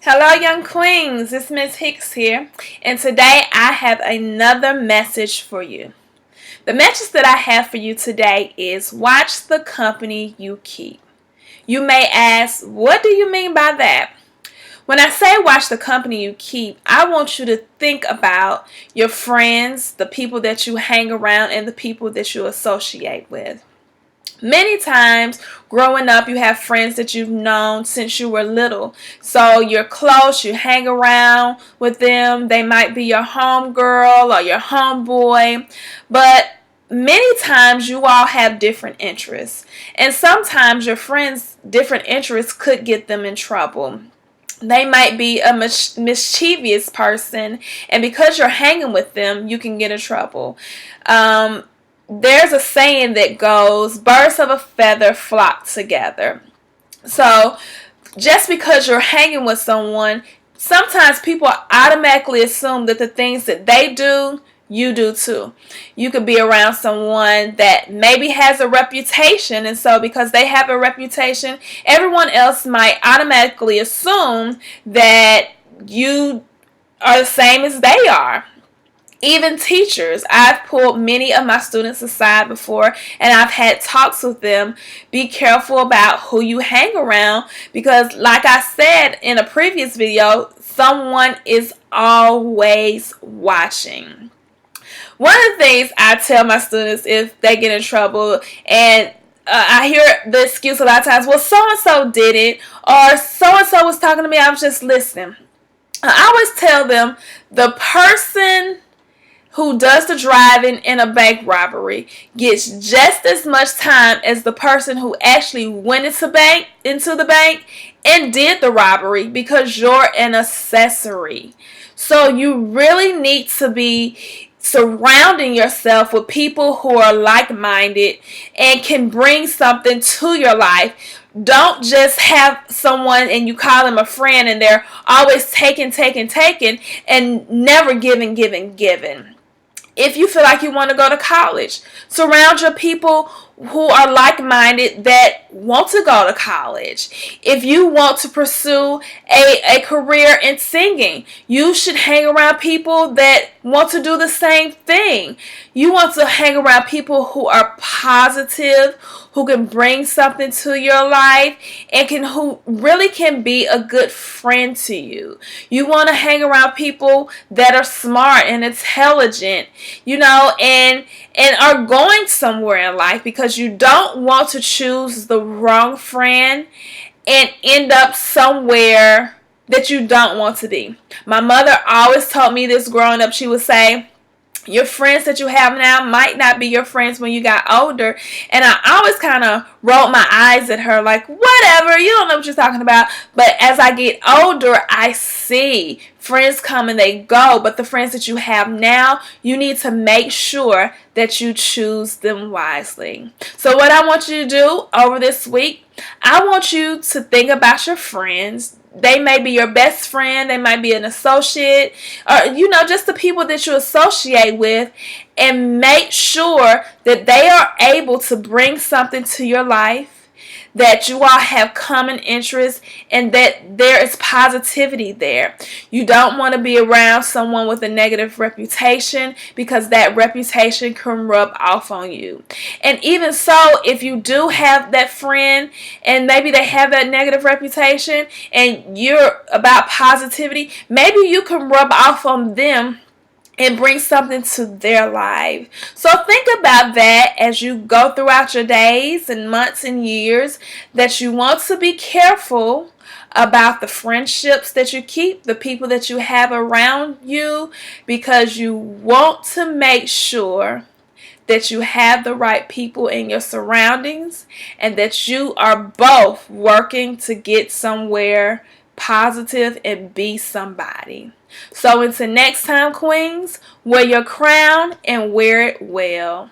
Hello, young queens. It's Miss Hicks here, and today I have another message for you. The message that I have for you today is watch the company you keep. You may ask, what do you mean by that? When I say watch the company you keep, I want you to think about your friends, the people that you hang around, and the people that you associate with. Many times growing up, you have friends that you've known since you were little. So you're close, you hang around with them. They might be your homegirl or your homeboy. But many times you all have different interests. And sometimes your friends' different interests could get them in trouble. They might be a mischievous person, and because you're hanging with them, you can get in trouble. There's a saying that goes, birds of a feather flock together. So just because you're hanging with someone, sometimes people automatically assume that the things that they do, you do too. You could be around someone that maybe has a reputation, and so because they have a reputation, everyone else might automatically assume that you are the same as they are. Even teachers, I've pulled many of my students aside before and I've had talks with them. Be careful about who you hang around because, like I said in a previous video, someone is always watching. One of the things I tell my students if they get in trouble, and I hear the excuse a lot of times, well, so-and-so did it, or so-and-so was talking to me, I was just listening. I always tell them the person who does the driving in a bank robbery gets just as much time as the person who actually went into the bank and did the robbery, because you're an accessory. So you really need to be surrounding yourself with people who are like-minded and can bring something to your life. Don't just have someone and you call them a friend and they're always taking and never giving. If you feel like you want to go to college, surround your people who are like-minded that want to go to college. If you want to pursue a career in singing, you should hang around people that want to do the same thing. You want to hang around people who are positive, who can bring something to your life, and who really can be a good friend to you. You want to hang around people that are smart and intelligent, and are going somewhere in life, because you don't want to choose the wrong friend and end up somewhere that you don't want to be. My mother always told me this growing up. She would say, your friends that you have now might not be your friends when you got older. And I always kind of rolled my eyes at her like, whatever, you don't know what you're talking about. But as I get older, I see friends come and they go. But the friends that you have now, you need to make sure that you choose them wisely. So what I want you to do over this week, I want you to think about your friends. They may be your best friend, they might be an associate, or just the people that you associate with, and make sure that they are able to bring something to your life, that you all have common interests, and that there is positivity there. You don't want to be around someone with a negative reputation, because that reputation can rub off on you. And even so, if you do have that friend and maybe they have that negative reputation and you're about positivity, maybe you can rub off on them and bring something to their life. So think about that as you go throughout your days and months and years, that you want to be careful about the friendships that you keep, the people that you have around you, because you want to make sure that you have the right people in your surroundings and that you are both working to get somewhere positive and be somebody. So until next time, queens, wear your crown and wear it well.